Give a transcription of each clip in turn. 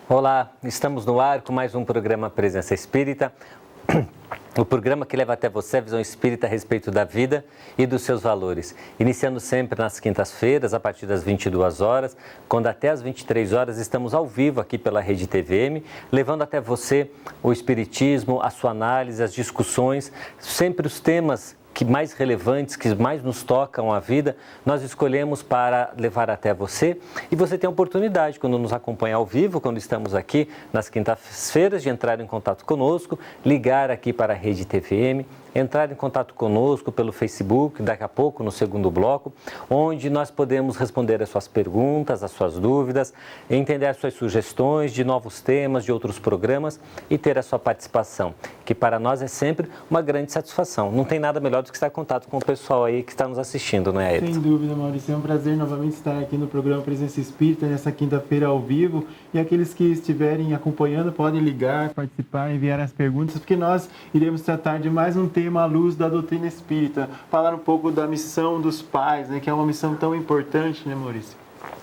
Olá, estamos no ar com mais um programa Presença Espírita, o programa que leva até você a visão espírita a respeito da vida e dos seus valores. Iniciando sempre nas quintas-feiras, a partir das 22 horas, quando até as 23 horas estamos ao vivo aqui pela Rede TVM, levando até você o espiritismo, a sua análise, as discussões, sempre os temas que mais relevantes, que mais nos tocam a vida, nós escolhemos para levar até você. E você tem a oportunidade, quando nos acompanha ao vivo, quando estamos aqui nas quintas-feiras, de entrar em contato conosco, ligar aqui para a Rede TVM, entrar em contato conosco pelo Facebook, daqui a pouco no segundo bloco, onde nós podemos responder as suas perguntas, as suas dúvidas, entender as suas sugestões de novos temas, de outros programas e ter a sua participação, que para nós é sempre uma grande satisfação. Não tem nada melhor do que estar em contato com o pessoal aí que está nos assistindo, não é, Ayrton? Sem dúvida, Maurício. É um prazer novamente estar aqui no programa Presença Espírita, nessa quinta-feira ao vivo. E aqueles que estiverem acompanhando podem ligar, participar, enviar as perguntas, porque nós iremos tratar de mais um tema à luz da doutrina espírita. Falar um pouco da missão dos pais, né, que é uma missão tão importante, né, Maurício?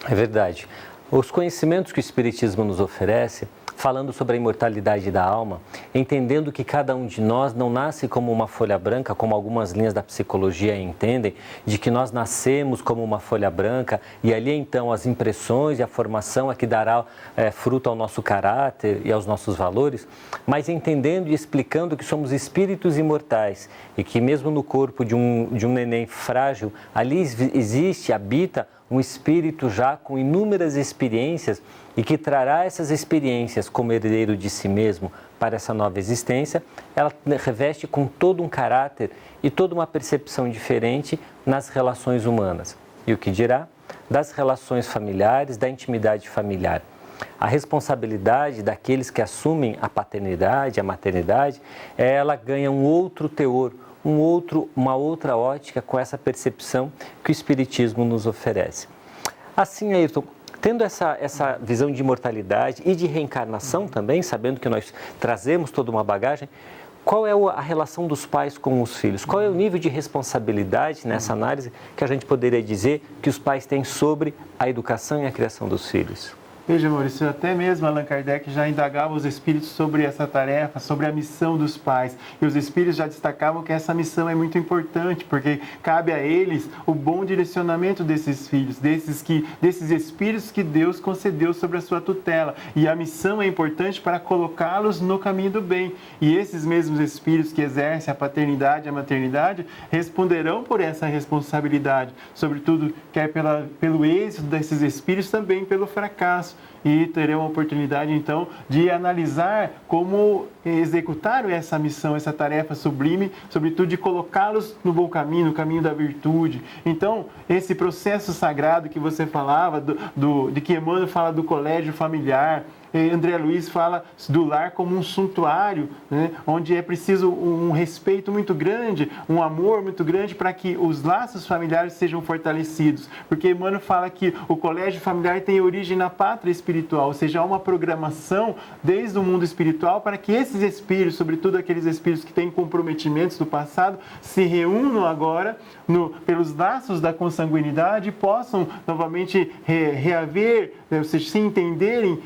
É verdade. Os conhecimentos que o Espiritismo nos oferece, falando sobre a imortalidade da alma, entendendo que cada um de nós não nasce como uma folha branca, como algumas linhas da psicologia entendem, de que nós nascemos como uma folha branca e ali então as impressões e a formação é que dará fruto ao nosso caráter e aos nossos valores, mas entendendo e explicando que somos espíritos imortais e que mesmo no corpo de um neném frágil, ali existe, habita um espírito já com inúmeras experiências e que trará essas experiências como herdeiro de si mesmo para essa nova existência, ela reveste com todo um caráter e toda uma percepção diferente nas relações humanas. E o que dirá? Das relações familiares, da intimidade familiar. A responsabilidade daqueles que assumem a paternidade, a maternidade, ela ganha um outro teor, uma outra ótica com essa percepção que o Espiritismo nos oferece. Assim, Ayrton, tendo essa visão de imortalidade e de reencarnação também, sabendo que nós trazemos toda uma bagagem, qual é a relação dos pais com os filhos? Qual é o nível de responsabilidade nessa análise que a gente poderia dizer que os pais têm sobre a educação e a criação dos filhos? Veja, Maurício, até mesmo Allan Kardec já indagava os espíritos sobre essa tarefa, sobre a missão dos pais. E os espíritos já destacavam que essa missão é muito importante, porque cabe a eles o bom direcionamento desses filhos, desses espíritos que Deus concedeu sobre a sua tutela. E a missão é importante para colocá-los no caminho do bem. E esses mesmos espíritos que exercem a paternidade e a maternidade responderão por essa responsabilidade, sobretudo quer pelo êxito desses espíritos, também pelo fracasso. E terão a oportunidade, então, de analisar como executaram essa missão, essa tarefa sublime, sobretudo de colocá-los no bom caminho, no caminho da virtude. Então, esse processo sagrado que você falava, de que Emmanuel fala do colégio familiar, André Luiz fala do lar como um santuário, né, onde é preciso um respeito muito grande, um amor muito grande para que os laços familiares sejam fortalecidos. Porque Emmanuel fala que o colégio familiar tem origem na pátria espiritual, ou seja, há uma programação desde o mundo espiritual para que esses espíritos, sobretudo aqueles espíritos que têm comprometimentos do passado, se reúnam agora pelos laços da consanguinidade e possam novamente reaver, ou seja, se entenderem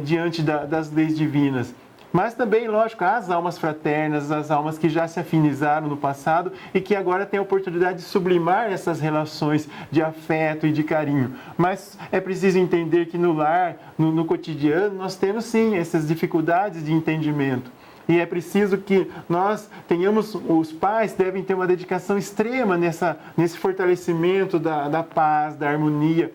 diante das leis divinas. Mas também, lógico, há as almas fraternas, as almas que já se afinizaram no passado e que agora têm a oportunidade de sublimar essas relações de afeto e de carinho. Mas é preciso entender que no lar, no cotidiano, nós temos sim essas dificuldades de entendimento. E é preciso que nós tenhamos, os pais devem ter uma dedicação extrema nesse fortalecimento da paz, da harmonia.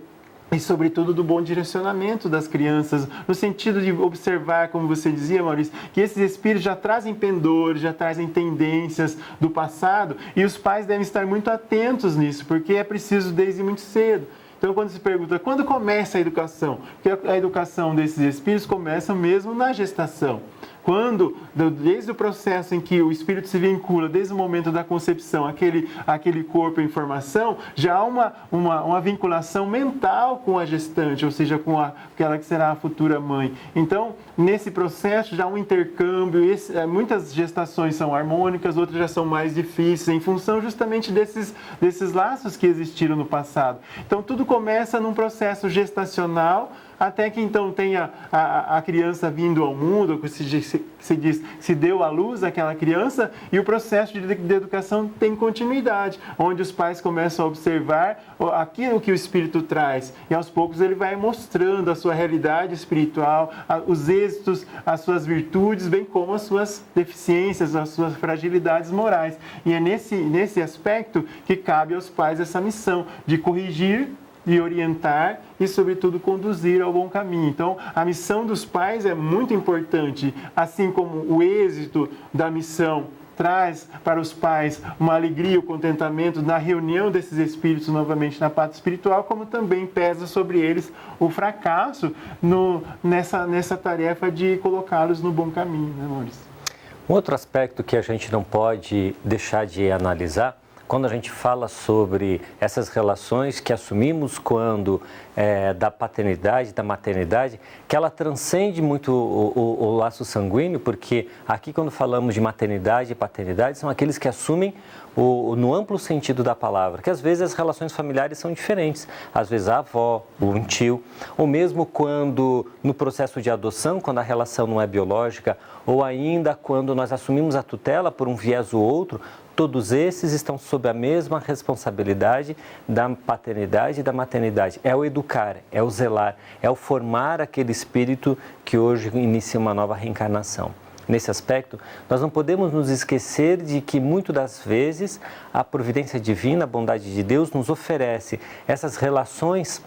E, sobretudo, do bom direcionamento das crianças, no sentido de observar, como você dizia, Maurício, que esses espíritos já trazem pendores, já trazem tendências do passado, e os pais devem estar muito atentos nisso, porque é preciso desde muito cedo. Então, quando se pergunta, quando começa a educação? Porque a educação desses espíritos começa mesmo na gestação. Quando, desde o processo em que o espírito se vincula, desde o momento da concepção, aquele corpo em formação, já há uma vinculação mental com a gestante, ou seja, com aquela que será a futura mãe. Então, nesse processo já há um intercâmbio, muitas gestações são harmônicas, outras já são mais difíceis, em função justamente desses laços que existiram no passado. Então, tudo começa num processo gestacional, até que então tenha a criança vindo ao mundo, que se diz, se deu à luz aquela criança, e o processo de educação tem continuidade, onde os pais começam a observar aquilo que o Espírito traz, e aos poucos ele vai mostrando a sua realidade espiritual, os êxitos, as suas virtudes, bem como as suas deficiências, as suas fragilidades morais. E é nesse aspecto que cabe aos pais essa missão de corrigir, de orientar e, sobretudo, conduzir ao bom caminho. Então, a missão dos pais é muito importante, assim como o êxito da missão traz para os pais uma alegria, o contentamento na reunião desses espíritos novamente na pátria espiritual, como também pesa sobre eles o fracasso nessa tarefa de colocá-los no bom caminho, né, Maurício? Um outro aspecto que a gente não pode deixar de analisar, quando a gente fala sobre essas relações que assumimos quando da paternidade, da maternidade, que ela transcende muito o laço sanguíneo, porque aqui quando falamos de maternidade e paternidade, são aqueles que assumem no amplo sentido da palavra, que às vezes as relações familiares são diferentes, às vezes a avó, um tio, ou mesmo quando no processo de adoção, quando a relação não é biológica, ou ainda quando nós assumimos a tutela por um viés ou outro, todos esses estão sob a mesma responsabilidade da paternidade e da maternidade. É o educar, é o zelar, é o formar aquele espírito que hoje inicia uma nova reencarnação. Nesse aspecto, nós não podemos nos esquecer de que, muitas das vezes, a providência divina, a bondade de Deus, nos oferece essas relações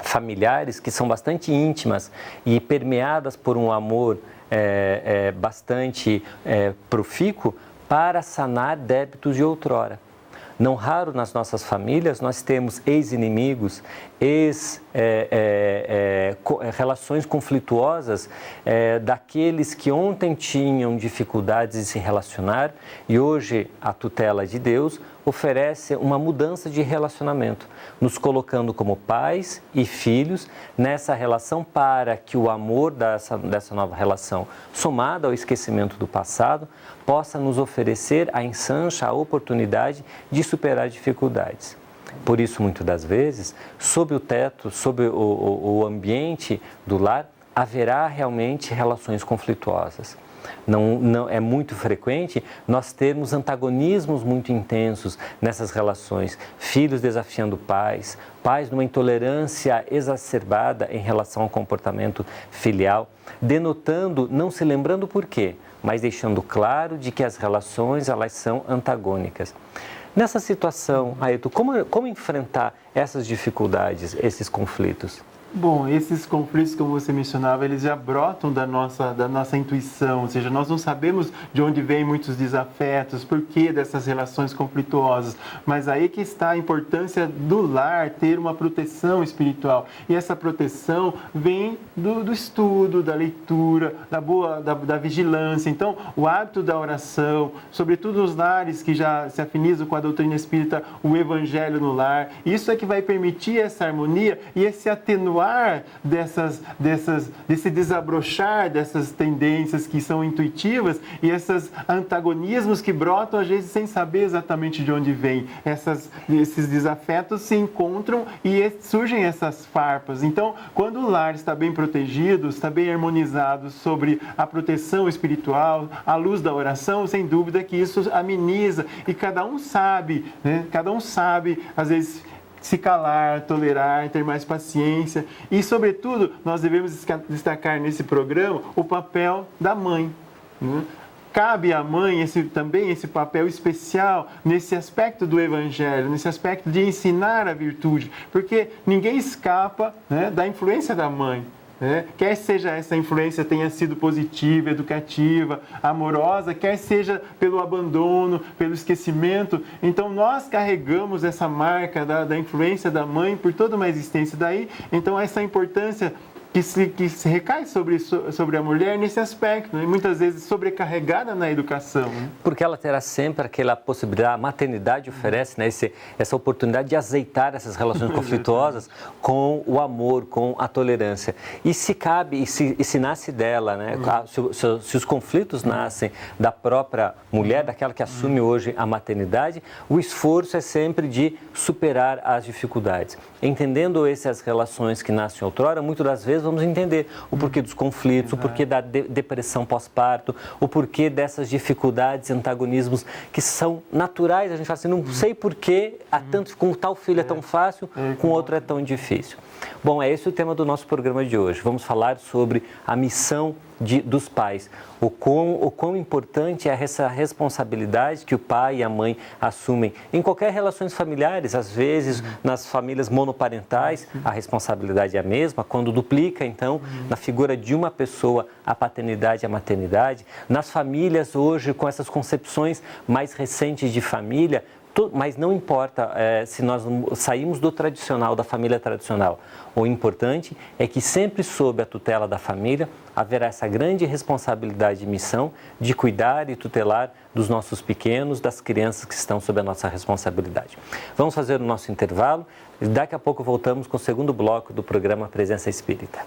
familiares que são bastante íntimas e permeadas por um amor bastante profícuo, para sanar débitos de outrora. Não raro nas nossas famílias nós temos ex-inimigos, relações conflituosas daqueles que ontem tinham dificuldades de se relacionar e hoje a tutela de Deus oferece uma mudança de relacionamento, nos colocando como pais e filhos nessa relação para que o amor dessa nova relação, somado ao esquecimento do passado, possa nos oferecer a ensancha, a oportunidade de superar dificuldades. Por isso, muitas das vezes, sob o teto, sob o ambiente do lar, haverá realmente relações conflituosas. Não é muito frequente nós termos antagonismos muito intensos nessas relações, filhos desafiando pais, pais numa intolerância exacerbada em relação ao comportamento filial, denotando, não se lembrando por quê, mas deixando claro de que as relações elas são antagônicas. Nessa situação, Ailton, como enfrentar essas dificuldades, esses conflitos? Bom, esses conflitos, como você mencionava, eles já brotam da nossa intuição, ou seja, nós não sabemos de onde vêm muitos desafetos, por que dessas relações conflituosas, mas aí que está a importância do lar ter uma proteção espiritual, e essa proteção vem do estudo, da leitura, da vigilância. Então, o hábito da oração, sobretudo nos lares que já se afinizam com a doutrina espírita, o evangelho no lar, isso é que vai permitir essa harmonia e esse atenuar desse desabrochar dessas tendências que são intuitivas e esses antagonismos que brotam às vezes sem saber exatamente de onde vem. Esses desafetos se encontram e surgem essas farpas. Então, quando o lar está bem protegido, está bem harmonizado sobre a proteção espiritual, à luz da oração, sem dúvida que isso ameniza e cada um sabe, né? Cada um sabe, às vezes, se calar, tolerar, ter mais paciência. E, sobretudo, nós devemos destacar nesse programa o papel da mãe, né? Cabe à mãe também esse papel especial nesse aspecto do Evangelho, nesse aspecto de ensinar a virtude, porque ninguém escapa, né, da influência da mãe. Quer seja essa influência tenha sido positiva, educativa, amorosa, quer seja pelo abandono, pelo esquecimento. Então, nós carregamos essa marca da influência da mãe por toda uma existência. Daí, então, essa importância que se recai sobre a mulher nesse aspecto, né? E muitas vezes sobrecarregada na educação. Né? Porque ela terá sempre aquela possibilidade, a maternidade oferece, né, essa oportunidade de azeitar essas relações conflituosas com o amor, com a tolerância. E se cabe, e se nasce dela, né, se os conflitos nascem da própria mulher, daquela que assume hoje a maternidade, o esforço é sempre de superar as dificuldades. Entendendo essas relações que nascem outrora, muitas das vezes vamos entender o porquê dos conflitos, o porquê da depressão pós-parto, o porquê dessas dificuldades e antagonismos que são naturais. A gente fala assim, não sei porquê, com tal filho é tão fácil, com outro é tão difícil. Bom, é esse o tema do nosso programa de hoje. Vamos falar sobre a missão dos pais, o quão importante é essa responsabilidade que o pai e a mãe assumem em qualquer relações familiares. Às vezes, nas famílias monoparentais, a responsabilidade é a mesma, quando duplica, então, na figura de uma pessoa, a paternidade e a maternidade. Nas famílias hoje, com essas concepções mais recentes de família, mas não importa se nós saímos do tradicional, da família tradicional. O importante é que sempre sob a tutela da família haverá essa grande responsabilidade e missão de cuidar e tutelar dos nossos pequenos, das crianças que estão sob a nossa responsabilidade. Vamos fazer o nosso intervalo e daqui a pouco voltamos com o segundo bloco do programa Presença Espírita.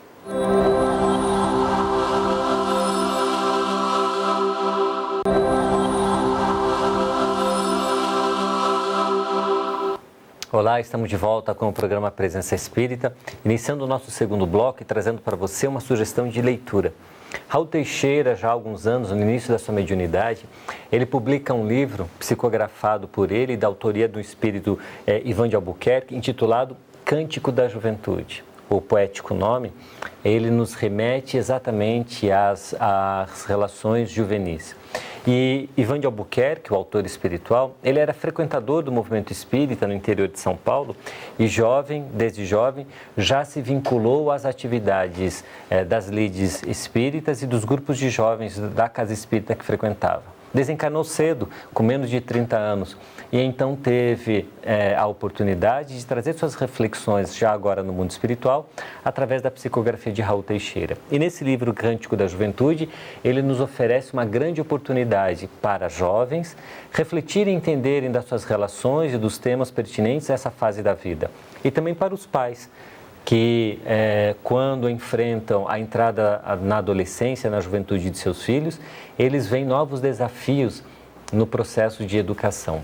Olá, estamos de volta com o programa Presença Espírita, iniciando o nosso segundo bloco e trazendo para você uma sugestão de leitura. Raul Teixeira, já há alguns anos, no início da sua mediunidade, ele publica um livro psicografado por ele, da autoria do espírito Ivan de Albuquerque, intitulado Cântico da Juventude. O poético nome, ele nos remete exatamente às relações juvenis. E Ivan de Albuquerque, o autor espiritual, ele era frequentador do movimento espírita no interior de São Paulo e desde jovem, já se vinculou às atividades das lides espíritas e dos grupos de jovens da casa espírita que frequentava. Desencarnou cedo, com menos de 30 anos, e então teve a oportunidade de trazer suas reflexões, já agora no mundo espiritual, através da psicografia de Raul Teixeira. E nesse livro Cântico da Juventude, ele nos oferece uma grande oportunidade para jovens refletirem e entenderem das suas relações e dos temas pertinentes a essa fase da vida. E também para os pais, que quando enfrentam a entrada na adolescência, na juventude de seus filhos, eles veem novos desafios no processo de educação.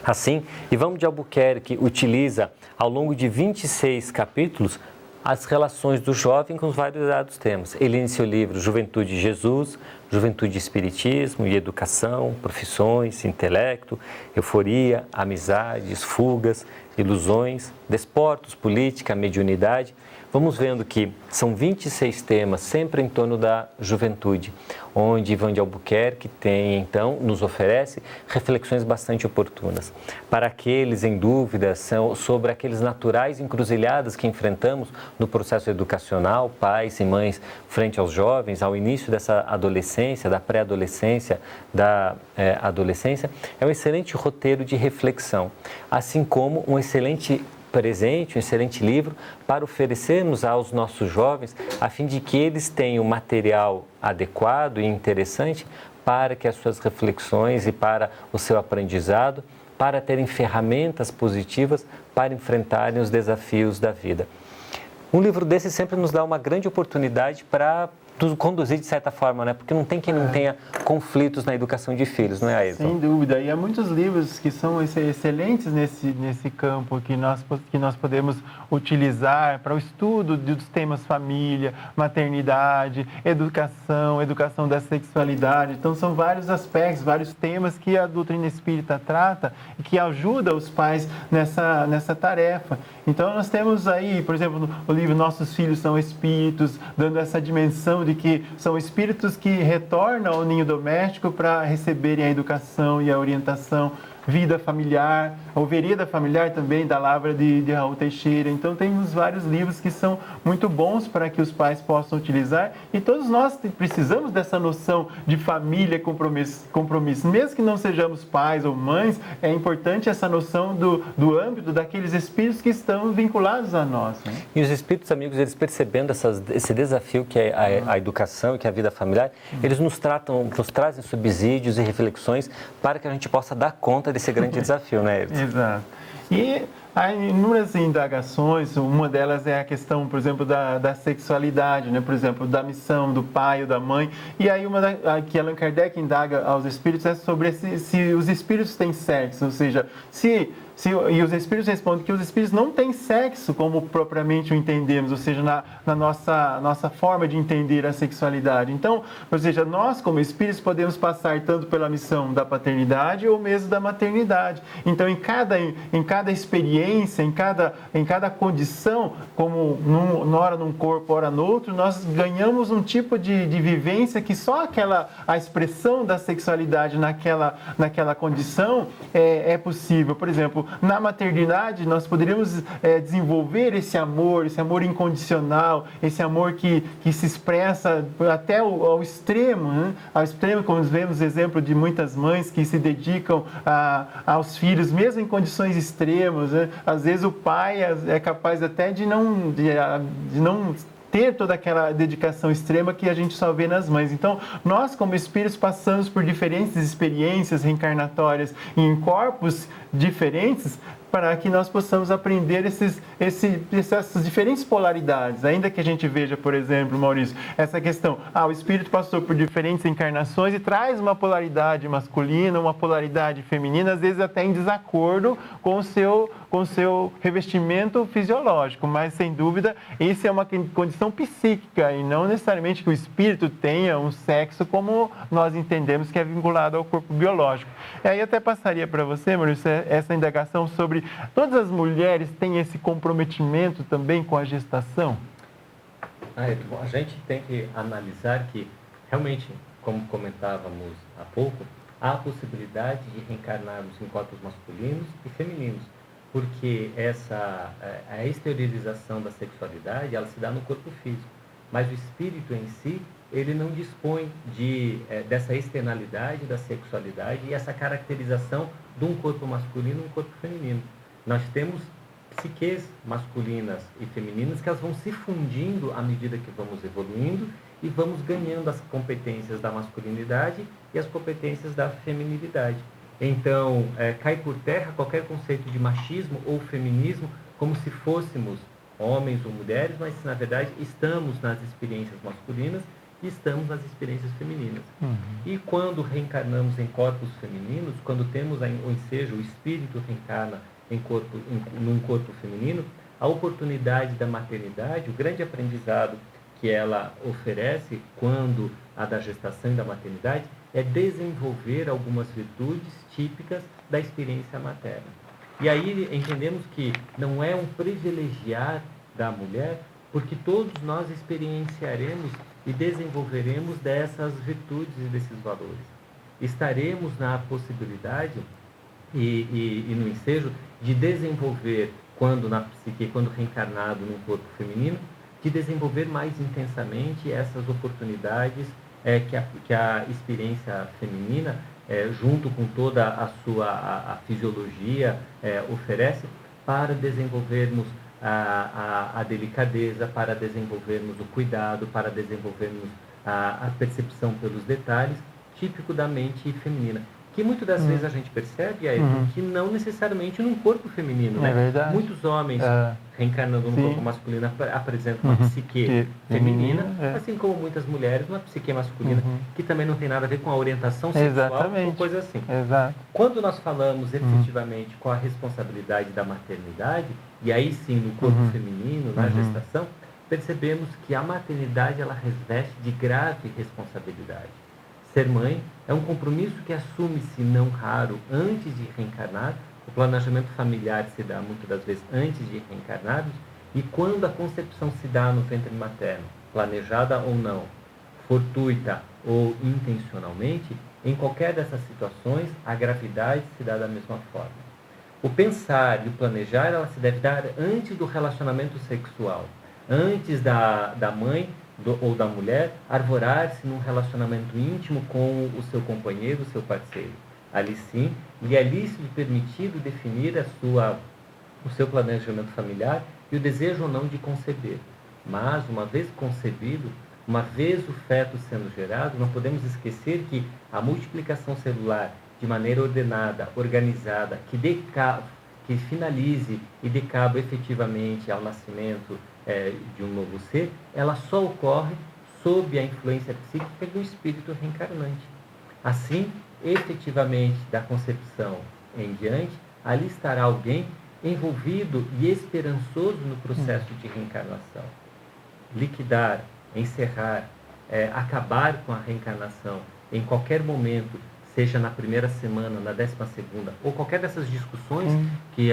Assim, Ivan de Albuquerque utiliza, ao longo de 26 capítulos, as relações do jovem com os variados temas. Ele inicia o livro Juventude e Jesus, Juventude e Espiritismo e Educação, Profissões, Intelecto, Euforia, Amizades, Fugas, Ilusões, Desportos, Política, Mediunidade. Vamos vendo que são 26 temas, sempre em torno da juventude, onde Ivan de Albuquerque então, nos oferece reflexões bastante oportunas. Para aqueles em dúvida sobre aqueles naturais encruzilhadas que enfrentamos no processo educacional, pais e mães frente aos jovens, ao início dessa adolescência, da pré-adolescência, da adolescência, é um excelente roteiro de reflexão, assim como um excelente presente, um excelente livro para oferecermos aos nossos jovens, a fim de que eles tenham material adequado e interessante para que as suas reflexões e para o seu aprendizado, para terem ferramentas positivas para enfrentarem os desafios da vida. Um livro desse sempre nos dá uma grande oportunidade para conduzir de certa forma, né? Porque não tem quem não tenha conflitos na educação de filhos, não é, Ayrton? Sem dúvida. E há muitos livros que são excelentes nesse campo que nós podemos utilizar para o estudo dos temas família, maternidade, educação da sexualidade. Então, são vários aspectos, vários temas que a doutrina espírita trata e que ajuda os pais nessa tarefa. Então, nós temos aí, por exemplo, o livro Nossos Filhos São Espíritos, dando essa dimensão de que são espíritos que retornam ao ninho doméstico para receberem a educação e a orientação Vida Familiar, a Vereda Familiar também, da Lavra de Raul Teixeira. Então, temos vários livros que são muito bons para que os pais possam utilizar. E todos nós precisamos dessa noção de família, compromisso. Mesmo que não sejamos pais ou mães, é importante essa noção do âmbito daqueles espíritos que estão vinculados a nós. Né? E os espíritos amigos, eles percebendo esse desafio que é a educação e que é a vida familiar, eles nos trazem subsídios e reflexões para que a gente possa dar conta desse grande desafio, né, Edson? Exato. E há inúmeras indagações, uma delas é a questão, por exemplo, da sexualidade, né? Por exemplo, da missão do pai ou da mãe. E aí que Allan Kardec indaga aos espíritos é sobre se os espíritos têm sexo, ou seja, e os espíritos respondem que os espíritos não têm sexo como propriamente o entendemos, ou seja, na nossa forma de entender a sexualidade. Então, ou seja, nós como espíritos podemos passar tanto pela missão da paternidade ou mesmo da maternidade. Então, em cada experiência, em cada condição, como ora num corpo, ora no outro, nós ganhamos um tipo de vivência que só a expressão da sexualidade naquela condição é possível. Por exemplo, na maternidade, nós poderíamos desenvolver esse amor incondicional, esse amor que se expressa até ao extremo, né? Ao extremo, como vemos exemplo de muitas mães que se dedicam aos filhos, mesmo em condições extremas, né? Às vezes o pai é capaz até de não ter toda aquela dedicação extrema que a gente só vê nas mães. Então, nós como espíritos passamos por diferentes experiências reencarnatórias em corpos diferentes para que nós possamos aprender essas diferentes polaridades. Ainda que a gente veja, por exemplo, Maurício, essa questão, o espírito passou por diferentes encarnações e traz uma polaridade masculina, uma polaridade feminina, às vezes até em desacordo com o seu revestimento fisiológico, mas sem dúvida isso é uma condição psíquica e não necessariamente que o espírito tenha um sexo como nós entendemos que é vinculado ao corpo biológico. E aí até passaria para você, Maurício, essa indagação sobre todas as mulheres têm esse comprometimento também com a gestação? A gente tem que analisar que realmente, como comentávamos há pouco, há a possibilidade de reencarnarmos em corpos masculinos e femininos, porque a exteriorização da sexualidade, ela se dá no corpo físico, mas o espírito em si, ele não dispõe dessa externalidade da sexualidade e essa caracterização de um corpo masculino e um corpo feminino. Nós temos psiques masculinas e femininas que elas vão se fundindo à medida que vamos evoluindo e vamos ganhando as competências da masculinidade e as competências da feminilidade. Então, cai por terra qualquer conceito de machismo ou feminismo como se fôssemos homens ou mulheres, mas na verdade estamos nas experiências masculinas e estamos nas experiências femininas. E quando reencarnamos em corpos femininos, quando temos o ensejo, o espírito reencarna num corpo feminino, a oportunidade da maternidade, o grande aprendizado que ela oferece quando a da gestação e da maternidade é desenvolver algumas virtudes típicas da experiência materna. E aí entendemos que não é um privilegiar da mulher, porque todos nós experienciaremos e desenvolveremos dessas virtudes e desses valores. Estaremos na possibilidade e no ensejo de desenvolver, quando na psique, quando reencarnado num corpo feminino, de desenvolver mais intensamente essas oportunidades que a experiência feminina, junto com toda a sua fisiologia, oferece para desenvolvermos a delicadeza, para desenvolvermos o cuidado, para desenvolvermos a percepção pelos detalhes, típico da mente feminina. Que muitas das vezes a gente percebe que não necessariamente num corpo feminino. É verdade. Muitos homens reencarnando no corpo masculino apresentam uma psique feminina, assim como muitas mulheres uma psique masculina, que também não tem nada a ver com a orientação sexual ou coisa assim. Exato. Quando nós falamos efetivamente com a responsabilidade da maternidade, e aí sim no corpo feminino, na gestação, percebemos que a maternidade ela reveste de grave responsabilidade. Ser mãe é um compromisso que assume-se não raro antes de reencarnar. O planejamento familiar se dá muitas das vezes antes de reencarnarmos, e quando a concepção se dá no ventre materno, planejada ou não, fortuita ou intencionalmente, em qualquer dessas situações, a gravidade se dá da mesma forma. O pensar e o planejar, ela se deve dar antes do relacionamento sexual, antes da mãe ou da mulher arvorar-se num relacionamento íntimo com o seu companheiro, o seu parceiro. Ali sim, lhe é lícito e permitido definir o seu planejamento familiar e o desejo ou não de conceber. Mas, uma vez concebido, uma vez o feto sendo gerado, não podemos esquecer que a multiplicação celular, de maneira ordenada, organizada, que finalize e dê cabo efetivamente ao nascimento de um novo ser, ela só ocorre sob a influência psíquica do espírito reencarnante. Assim, efetivamente, da concepção em diante, ali estará alguém envolvido e esperançoso no processo de reencarnação. Liquidar, encerrar, acabar com a reencarnação em qualquer momento, seja na primeira semana, na 12ª, ou qualquer dessas discussões que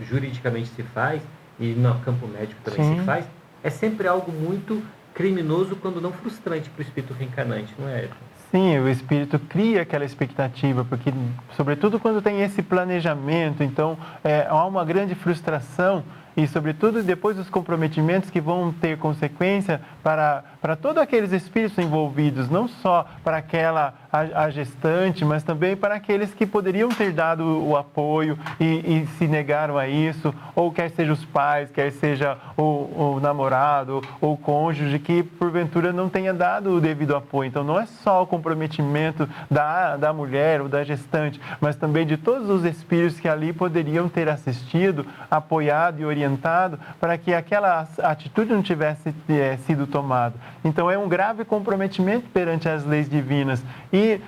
juridicamente se faz, e no campo médico também se faz, é sempre algo muito criminoso, quando não frustrante para o espírito reencarnante, não é, Edson? Sim, o espírito cria aquela expectativa, porque, sobretudo quando tem esse planejamento, então há uma grande frustração e, sobretudo, depois dos comprometimentos que vão ter consequência para todos aqueles espíritos envolvidos, não só para aquela a gestante, mas também para aqueles que poderiam ter dado o apoio e se negaram a isso, ou quer seja os pais, quer seja o namorado ou o cônjuge que, porventura, não tenha dado o devido apoio. Então, não é só o comprometimento da mulher ou da gestante, mas também de todos os espíritos que ali poderiam ter assistido, apoiado e orientado para que aquela atitude não tivesse sido tomada. Então, é um grave comprometimento perante as leis divinas e,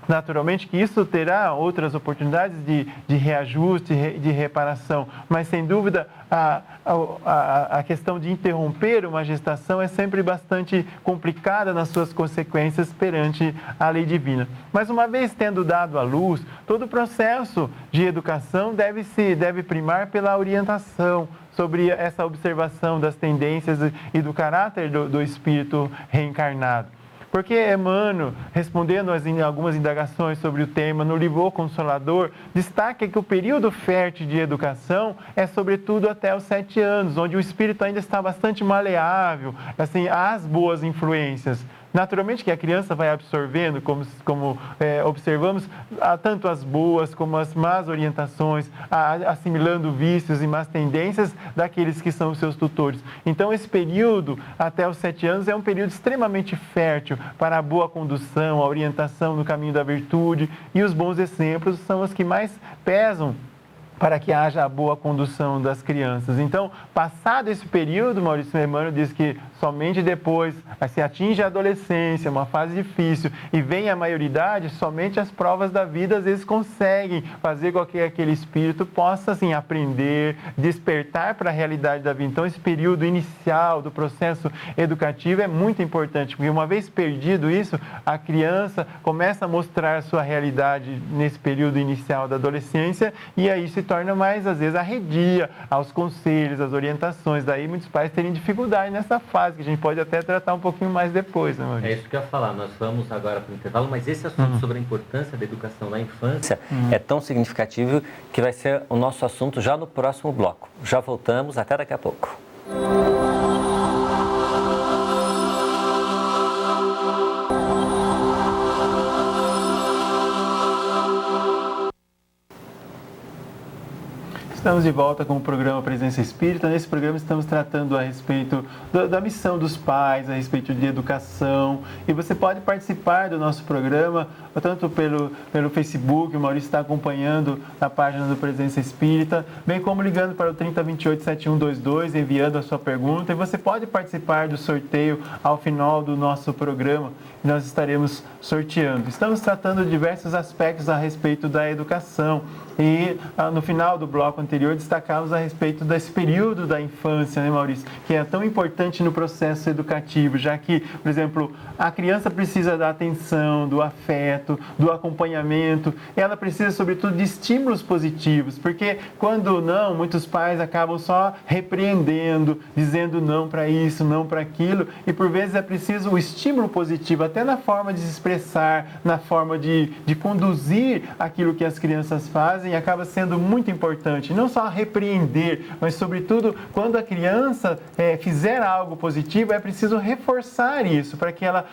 naturalmente, que isso terá outras oportunidades de reajuste, de reparação, mas, sem dúvida, a questão de interromper uma gestação é sempre bastante complicada nas suas consequências perante a lei divina. Mas, uma vez tendo dado à luz, todo o processo de educação deve primar pela orientação sobre essa observação das tendências e do caráter do espírito reencarnado. Porque Emmanuel, respondendo algumas indagações sobre o tema no livro O Consolador, destaca que o período fértil de educação é sobretudo até os 7 anos, onde o espírito ainda está bastante maleável, assim, às boas influências. Naturalmente que a criança vai absorvendo, como observamos, tanto as boas como as más orientações, assimilando vícios e más tendências daqueles que são os seus tutores. Então, esse período, até os 7 anos, é um período extremamente fértil para a boa condução, a orientação no caminho da virtude, e os bons exemplos são os que mais pesam para que haja a boa condução das crianças. Então, passado esse período, Maurício Emmanuel diz que somente depois se atinge a adolescência, uma fase difícil, e vem a maioridade, somente as provas da vida às vezes conseguem fazer com que aquele espírito possa, assim, aprender, despertar para a realidade da vida. Então, esse período inicial do processo educativo é muito importante, porque uma vez perdido isso, a criança começa a mostrar a sua realidade nesse período inicial da adolescência, e aí se torna mais, às vezes, arredia aos conselhos, às orientações. Daí muitos pais terem dificuldade nessa fase, que a gente pode até tratar um pouquinho mais depois, né, Maurício? É isso que eu ia falar. Nós vamos agora para o intervalo, mas esse assunto sobre a importância da educação na infância é tão significativo que vai ser o nosso assunto já no próximo bloco. Já voltamos, até daqui a pouco. Estamos de volta com o programa Presença Espírita. Nesse programa estamos tratando a respeito da missão dos pais, a respeito de educação. E você pode participar do nosso programa, tanto pelo Facebook, o Maurício está acompanhando na página do Presença Espírita, bem como ligando para o 3028-7122, enviando a sua pergunta. E você pode participar do sorteio ao final do nosso programa, que nós estaremos sorteando. Estamos tratando de diversos aspectos a respeito da educação. E no final do bloco anterior, anterior, destacávamos a respeito desse período da infância, né, Maurício? Que é tão importante no processo educativo, já que, por exemplo, a criança precisa da atenção, do afeto, do acompanhamento, ela precisa, sobretudo, de estímulos positivos, porque quando não, muitos pais acabam só repreendendo, dizendo não para isso, não para aquilo, e por vezes é preciso o estímulo positivo, até na forma de se expressar, na forma de conduzir aquilo que as crianças fazem, acaba sendo muito importante. Não só repreender, mas, sobretudo, quando a criança fizer algo positivo, é preciso reforçar isso, para que ela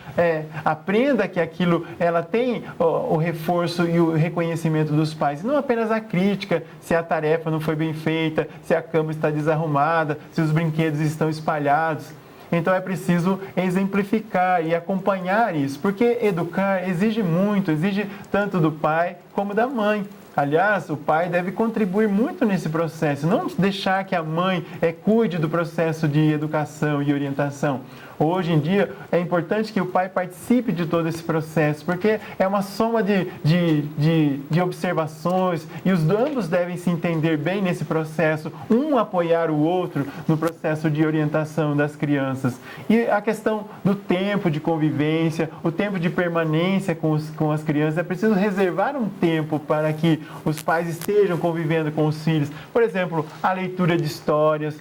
aprenda que aquilo, ela tem o reforço e o reconhecimento dos pais. Não apenas a crítica, se a tarefa não foi bem feita, se a cama está desarrumada, se os brinquedos estão espalhados. Então é preciso exemplificar e acompanhar isso, porque educar exige muito, exige tanto do pai como da mãe. Aliás, o pai deve contribuir muito nesse processo, não deixar que a mãe cuide do processo de educação e orientação. Hoje em dia, é importante que o pai participe de todo esse processo, porque é uma soma de observações e ambos devem se entender bem nesse processo, um apoiar o outro no processo de orientação das crianças. E a questão do tempo de convivência, o tempo de permanência com as crianças, é preciso reservar um tempo para que os pais estejam convivendo com os filhos. Por exemplo, a leitura de histórias,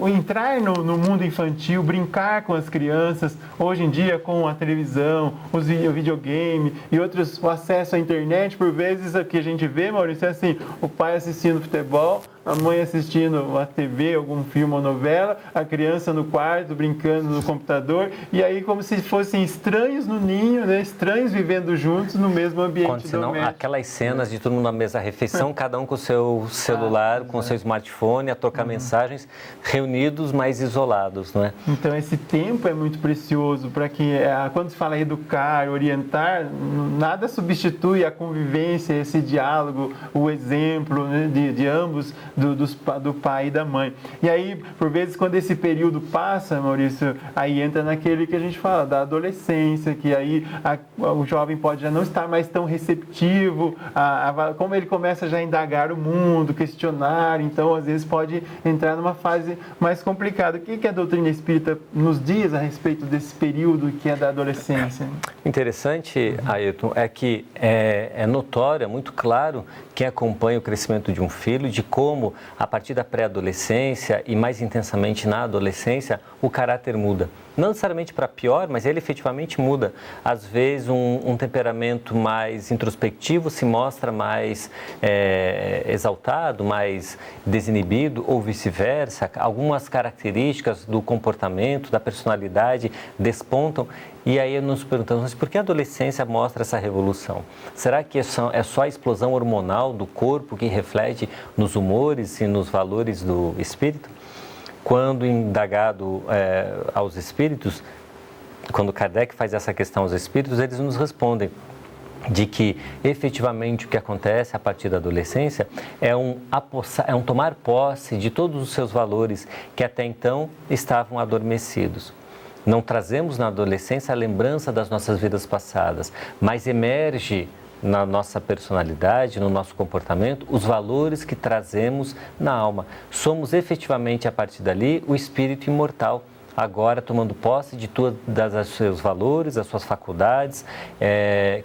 o entrar no mundo infantil, brincar com as crianças, hoje em dia com a televisão, o videogame e outros, o acesso à internet, por vezes o que a gente vê, Maurício, é assim, o pai assistindo futebol, a mãe assistindo a TV, algum filme ou novela, a criança no quarto, brincando no computador, e aí como se fossem estranhos no ninho, né? Estranhos vivendo juntos no mesmo ambiente doméstico. Aquelas cenas de todo mundo na mesa da refeição, cada um com o seu celular, com o seu smartphone, a trocar mensagens, reunidos, mas isolados, não é? Então esse tempo é muito precioso para que, quando se fala educar, orientar, nada substitui a convivência, esse diálogo, o exemplo, né, de ambos, do pai e da mãe. E aí, por vezes, quando esse período passa, Maurício, aí entra naquele que a gente fala, da adolescência, que aí o jovem pode já não estar mais tão receptivo, como ele começa já a indagar o mundo, questionar, então, às vezes, pode entrar numa fase mais complicada. O que a doutrina espírita nos diz a respeito desse período que é da adolescência? Interessante, Ayrton, é que é notório, é muito claro quem acompanha o crescimento de um filho, de como, a partir da pré-adolescência e mais intensamente na adolescência, o caráter muda. Não necessariamente para pior, mas ele efetivamente muda. Às vezes, um temperamento mais introspectivo se mostra mais exaltado, mais desinibido, ou vice-versa. Algumas características do comportamento, da personalidade despontam. E aí nos perguntamos, mas por que a adolescência mostra essa revolução? Será que é só a explosão hormonal do corpo que reflete nos humores e nos valores do espírito? Quando indagado aos espíritos, quando Kardec faz essa questão aos espíritos, eles nos respondem de que efetivamente o que acontece a partir da adolescência é um tomar posse de todos os seus valores que até então estavam adormecidos. Não trazemos na adolescência a lembrança das nossas vidas passadas, mas emerge na nossa personalidade, no nosso comportamento, os valores que trazemos na alma. Somos efetivamente, a partir dali, o espírito imortal, agora tomando posse de todos os seus valores, as suas faculdades,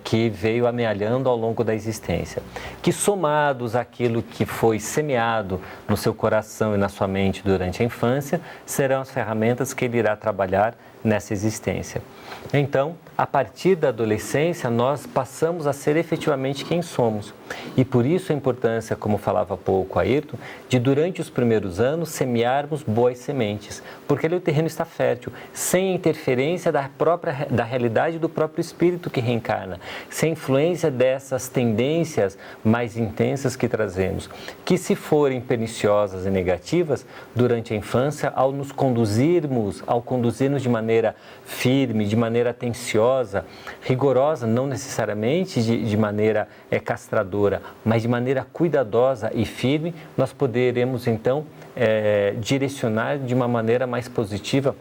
que veio amealhando ao longo da existência. Que somados àquilo que foi semeado no seu coração e na sua mente durante a infância, serão as ferramentas que ele irá trabalhar nessa existência. Então, a partir da adolescência, nós passamos a ser efetivamente quem somos. E por isso a importância, como falava há pouco Ayrton, de durante os primeiros anos semearmos boas sementes, porque ali o terreno está fértil, sem interferência da realidade do próprio espírito que reencarna, sem influência dessas tendências mais intensas que trazemos, que se forem perniciosas e negativas durante a infância, ao conduzirmos de maneira firme, de maneira atenciosa, rigorosa, não necessariamente de maneira castradora, mas de maneira cuidadosa e firme, nós poderemos então direcionar de uma maneira mais positiva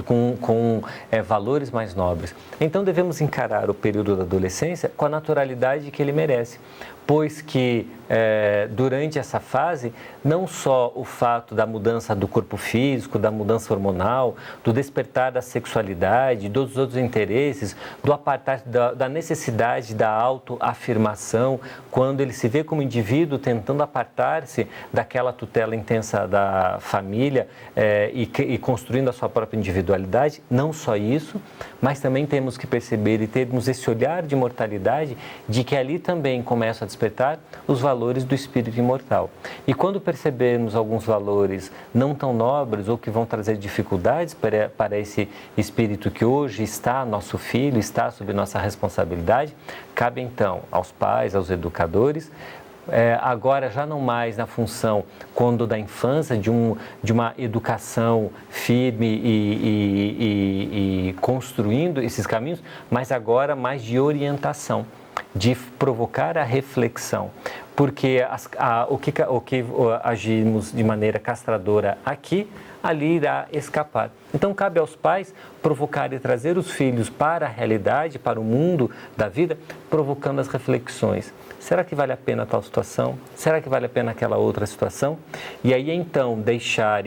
com valores mais nobres. Então devemos encarar o período da adolescência com a naturalidade que ele merece, pois que durante essa fase, não só o fato da mudança do corpo físico, da mudança hormonal, do despertar da sexualidade, dos outros interesses, do apartar da necessidade da autoafirmação, quando ele se vê como indivíduo tentando apartar-se daquela tutela intensa da família e construindo a sua própria individualidade, não só isso, mas também temos que perceber e termos esse olhar de mortalidade de que ali também começam a despertar os valores do espírito imortal. E quando percebermos alguns valores não tão nobres ou que vão trazer dificuldades para esse espírito que hoje está nosso filho, está sob nossa responsabilidade, cabe então aos pais, aos educadores, agora já não mais na função quando da infância, de uma educação firme e construindo esses caminhos, mas agora mais de orientação, de provocar a reflexão, porque o que agimos de maneira castradora aqui, ali irá escapar. Então, cabe aos pais provocar e trazer os filhos para a realidade, para o mundo da vida, provocando as reflexões. Será que vale a pena tal situação? Será que vale a pena aquela outra situação? E aí, então, deixar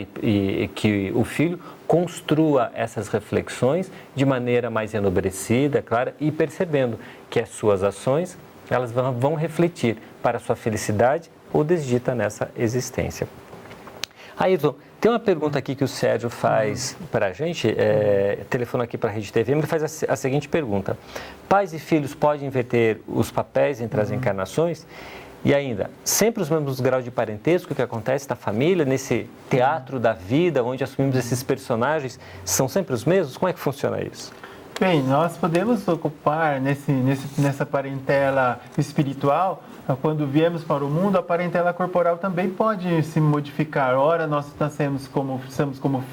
que o filho construa essas reflexões de maneira mais enobrecida, clara, e percebendo que as suas ações, elas vão refletir para a sua felicidade ou desdita nessa existência. Ayrton, tem uma pergunta aqui que o Sérgio faz para a gente, telefona aqui para a Rede TV, ele faz a seguinte pergunta: pais e filhos podem inverter os papéis entre as encarnações? E ainda, sempre os mesmos graus de parentesco que acontece na família, nesse teatro da vida, onde assumimos esses personagens, são sempre os mesmos? Como é que funciona isso? Bem, nós podemos ocupar nessa parentela espiritual. Quando viemos para o mundo, a parentela corporal também pode se modificar. Ora, nós nascemos como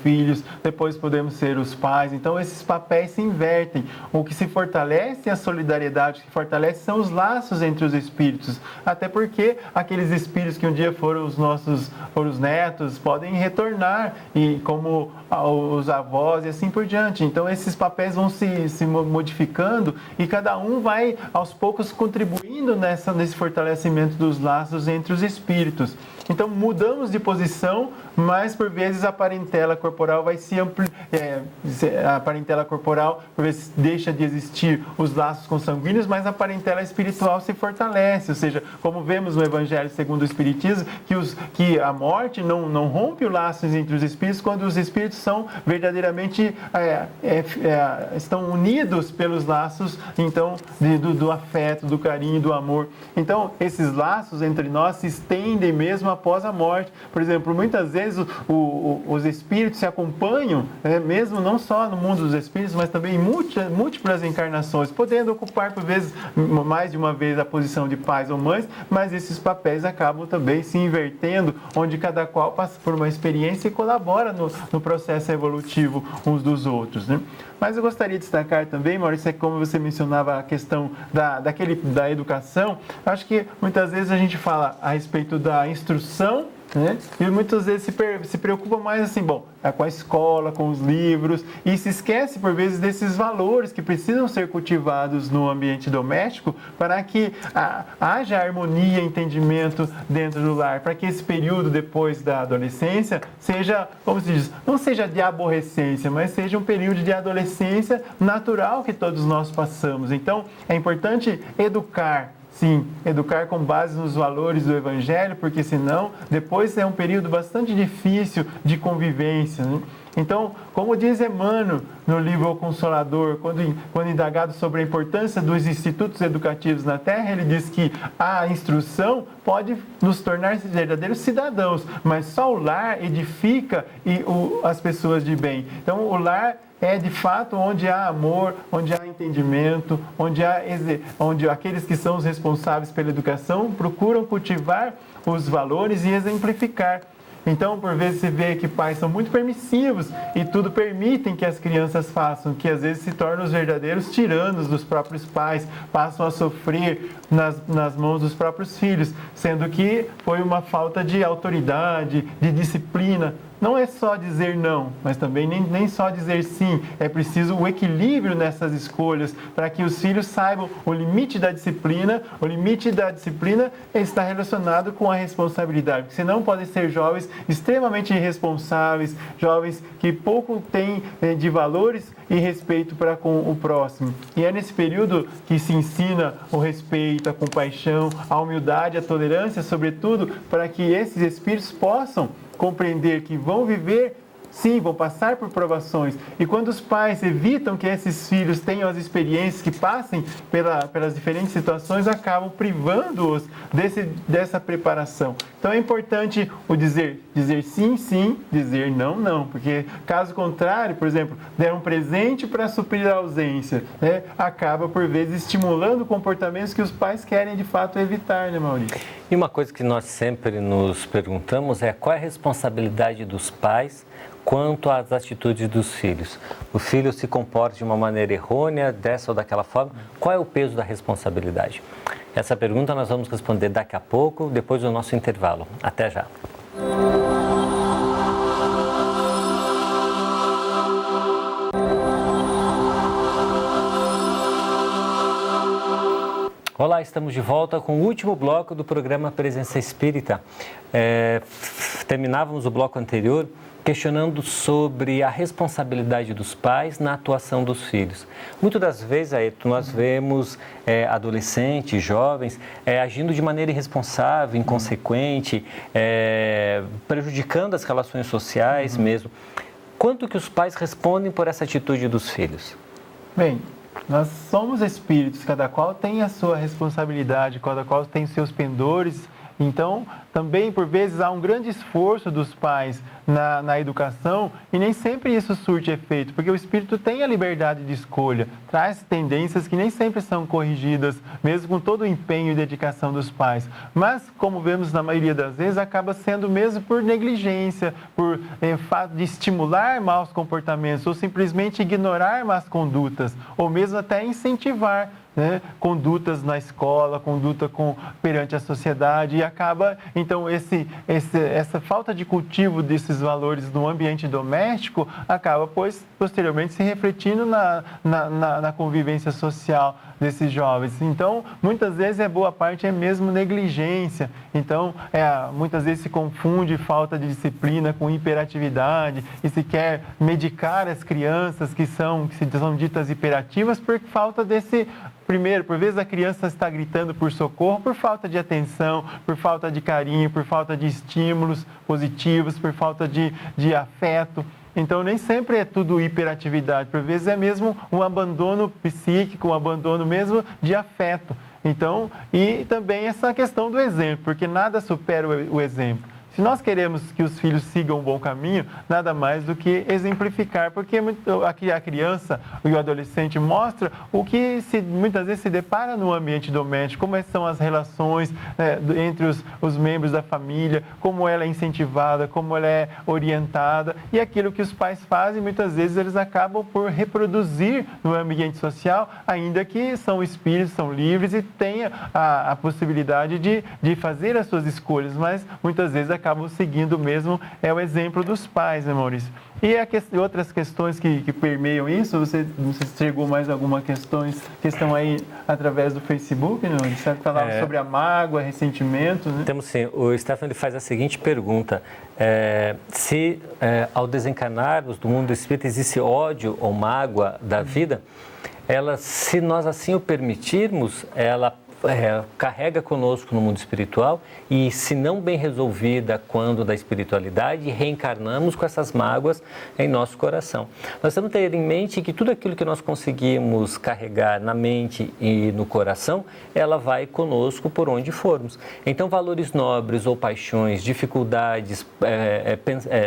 filhos, depois podemos ser os pais. Então, esses papéis se invertem. O que se fortalece é a solidariedade, o que fortalece são os laços entre os espíritos. Até porque aqueles espíritos que um dia foram os netos, podem retornar, e como os avós e assim por diante. Então, esses papéis vão se modificando e cada um vai, aos poucos, contribuindo nesse fortalecimento dos laços entre os espíritos. Então, mudamos de posição, mas por vezes a parentela corporal vai se ampliar. A parentela corporal, por vezes, deixa de existir os laços consanguíneos, mas a parentela espiritual se fortalece. Ou seja, como vemos no Evangelho segundo o Espiritismo, que a morte não rompe os laços entre os espíritos quando os espíritos são verdadeiramente estão unidos pelos laços, então, do afeto, do carinho, do amor. Então, esses laços entre nós se estendem mesmo após a morte. Por exemplo, muitas vezes os espíritos se acompanham, mesmo não só no mundo dos espíritos, mas também em múltiplas encarnações, podendo ocupar, por vezes, mais de uma vez a posição de pais ou mães, mas esses papéis acabam também se invertendo, onde cada qual passa por uma experiência e colabora no processo evolutivo uns dos outros, né? Mas eu gostaria de destacar também, Maurício, como você mencionava a questão da educação, acho que muitas vezes a gente fala a respeito da instrução, né? E muitas vezes se preocupa mais assim, com a escola, com os livros, e se esquece por vezes desses valores que precisam ser cultivados no ambiente doméstico para que haja harmonia e entendimento dentro do lar, para que esse período depois da adolescência seja, como se diz, não seja de aborrecência, mas seja um período de adolescência natural que todos nós passamos. Então, é importante educar. Sim, educar com base nos valores do Evangelho, porque senão depois é um período bastante difícil de convivência, né? Então, como diz Emmanuel no livro O Consolador, quando indagado sobre a importância dos institutos educativos na Terra, ele diz que a instrução pode nos tornar verdadeiros cidadãos, mas só o lar edifica as pessoas de bem. Então, o lar é de fato onde há amor, onde há entendimento, onde aqueles que são os responsáveis pela educação procuram cultivar os valores e exemplificar. Então, por vezes, se vê que pais são muito permissivos e tudo permitem que as crianças façam, que às vezes se tornam os verdadeiros tiranos dos próprios pais, passam a sofrer nas mãos dos próprios filhos, sendo que foi uma falta de autoridade, de disciplina não é só dizer não, mas também nem só dizer sim. É preciso o equilíbrio nessas escolhas para que os filhos saibam o limite da disciplina. O limite da disciplina está relacionado com a responsabilidade, porque senão podem ser jovens extremamente irresponsáveis, jovens que pouco têm de valores e respeito para com o próximo. E é nesse período que se ensina o respeito, a compaixão, a humildade, a tolerância, sobretudo, para que esses espíritos possam compreender que vão viver, sim, vão passar por provações. E quando os pais evitam que esses filhos tenham as experiências, que passem pelas diferentes situações, acabam privando-os dessa preparação. Então é importante o dizer sim, sim, dizer não, não. Porque caso contrário, por exemplo, der um presente para suprir a ausência, né, acaba por vezes estimulando comportamentos que os pais querem de fato evitar, né, Maurício? E uma coisa que nós sempre nos perguntamos é qual é a responsabilidade dos pais quanto às atitudes dos filhos. O filho se comporta de uma maneira errônea, dessa ou daquela forma, qual é o peso da responsabilidade? Essa pergunta nós vamos responder daqui a pouco, depois do nosso intervalo. Até já. Olá, estamos de volta com o último bloco do programa Presença Espírita. Terminávamos o bloco anterior questionando sobre a responsabilidade dos pais na atuação dos filhos. Muitas das vezes, Ayrton, nós vemos adolescentes, jovens, agindo de maneira irresponsável, inconsequente, prejudicando as relações sociais mesmo. Quanto que os pais respondem por essa atitude dos filhos? Bem, nós somos espíritos, cada qual tem a sua responsabilidade, cada qual tem seus pendores. Então, também, por vezes, há um grande esforço dos pais na educação e nem sempre isso surte efeito, porque o espírito tem a liberdade de escolha, traz tendências que nem sempre são corrigidas, mesmo com todo o empenho e dedicação dos pais. Mas, como vemos na maioria das vezes, acaba sendo mesmo por negligência, por fato de estimular maus comportamentos ou simplesmente ignorar más condutas, ou mesmo até incentivar, né, condutas na escola, conduta perante a sociedade, e acaba, então, essa falta de cultivo desses valores no ambiente doméstico acaba, pois, posteriormente se refletindo na convivência social desses jovens. Então, muitas vezes, boa parte é mesmo negligência. Então, muitas vezes se confunde falta de disciplina com hiperatividade e se quer medicar as crianças que são ditas hiperativas por falta desse... Primeiro, por vezes a criança está gritando por socorro por falta de atenção, por falta de carinho, por falta de estímulos positivos, por falta de afeto. Então, nem sempre é tudo hiperatividade, por vezes é mesmo um abandono psíquico, um abandono mesmo de afeto. Então, e também essa questão do exemplo, porque nada supera o exemplo. Se nós queremos que os filhos sigam um bom caminho, nada mais do que exemplificar, porque a criança e o adolescente mostra o que muitas vezes se depara no ambiente doméstico, como são as relações entre os membros da família, como ela é incentivada, como ela é orientada, e aquilo que os pais fazem, muitas vezes eles acabam por reproduzir no ambiente social, ainda que são espíritos, são livres e tenham a possibilidade de fazer as suas escolhas, mas muitas vezes acabam seguindo mesmo o exemplo dos pais, né, Maurício? E outras questões que permeiam isso, você chegou mais alguma questão aí através do Facebook, não? Você falava sobre a mágoa, ressentimento, né? Temos sim. O Stefano ele faz a seguinte pergunta: se ao desencarnarmos do mundo espírita existe ódio ou mágoa da vida, se nós assim o permitirmos, ela carrega conosco no mundo espiritual e, se não bem resolvida quando da espiritualidade, reencarnamos com essas mágoas em nosso coração. Nós temos que ter em mente que tudo aquilo que nós conseguimos carregar na mente e no coração, ela vai conosco por onde formos. Então, valores nobres ou paixões, dificuldades,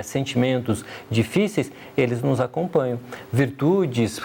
sentimentos difíceis, eles nos acompanham. Virtudes,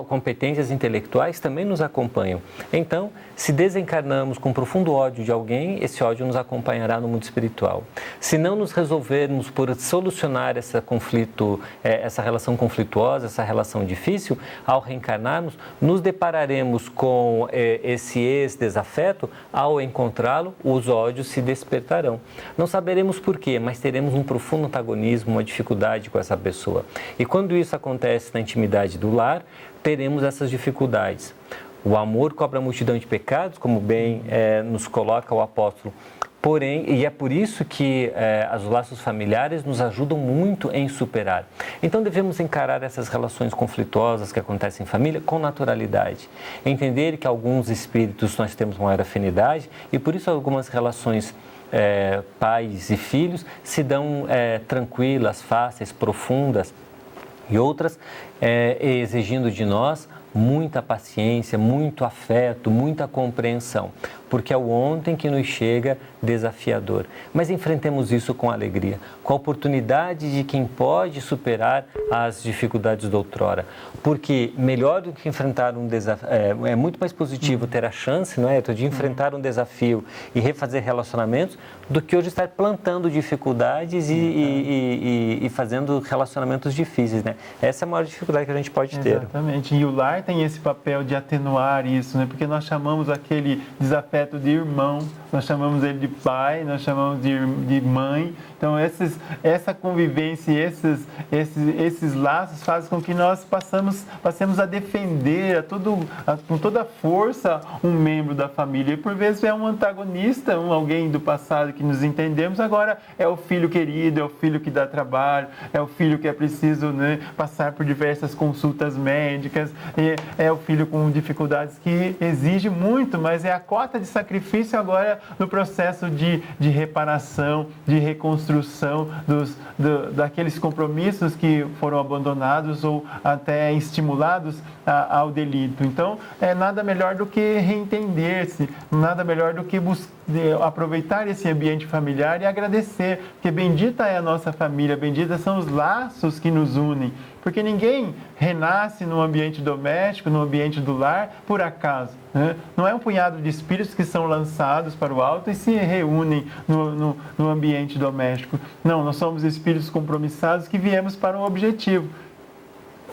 competências intelectuais também nos acompanham. Então, se desencarnar reencarnamos com profundo ódio de alguém, esse ódio nos acompanhará no mundo espiritual. Se não nos resolvermos por solucionar essa relação conflituosa, essa relação difícil, ao reencarnarmos, nos depararemos com esse ex-desafeto. Ao encontrá-lo, os ódios se despertarão. Não saberemos por quê, mas teremos um profundo antagonismo, uma dificuldade com essa pessoa. E quando isso acontece na intimidade do lar, teremos essas dificuldades. O amor cobre a multidão de pecados, como bem nos coloca o apóstolo. Porém, e é por isso que os laços familiares nos ajudam muito em superar. Então, devemos encarar essas relações conflituosas que acontecem em família com naturalidade. Entender que alguns espíritos nós temos maior afinidade e, por isso, algumas relações pais e filhos se dão tranquilas, fáceis, profundas, e outras exigindo de nós muita paciência, muito afeto, muita compreensão, porque é o ontem que nos chega desafiador. Mas enfrentemos isso com alegria, com a oportunidade de quem pode superar as dificuldades do outrora, porque melhor do que enfrentar um desafio, é muito mais positivo ter a chance, não é, de enfrentar um desafio e refazer relacionamentos, do que hoje estar plantando dificuldades e fazendo relacionamentos difíceis, né? Essa é a maior dificuldade que a gente pode ter. Exatamente, e o lar tem esse papel de atenuar isso, né? Porque nós chamamos aquele desafeto de irmão, nós chamamos ele de pai, nós chamamos de mãe. Então, essa convivência, esses laços fazem com que nós passemos a defender com toda a força um membro da família. E por vezes é um antagonista, alguém do passado que nos entendemos, agora é o filho querido, é o filho que dá trabalho, é o filho que é preciso, né, passar por diversas consultas médicas, é o filho com dificuldades que exige muito, mas é a cota de sacrifício agora no processo de reparação, de reconstrução daqueles compromissos que foram abandonados ou até estimulados ao delito. Então, nada melhor do que reentender-se, nada melhor do que aproveitar esse ambiente familiar e agradecer, porque bendita é a nossa família, benditas são os laços que nos unem, porque ninguém renasce no ambiente doméstico, no ambiente do lar, por acaso, né? Não é um punhado de espíritos que são lançados para o alto e se reúnem no ambiente doméstico. Não, nós somos espíritos compromissados que viemos para um objetivo: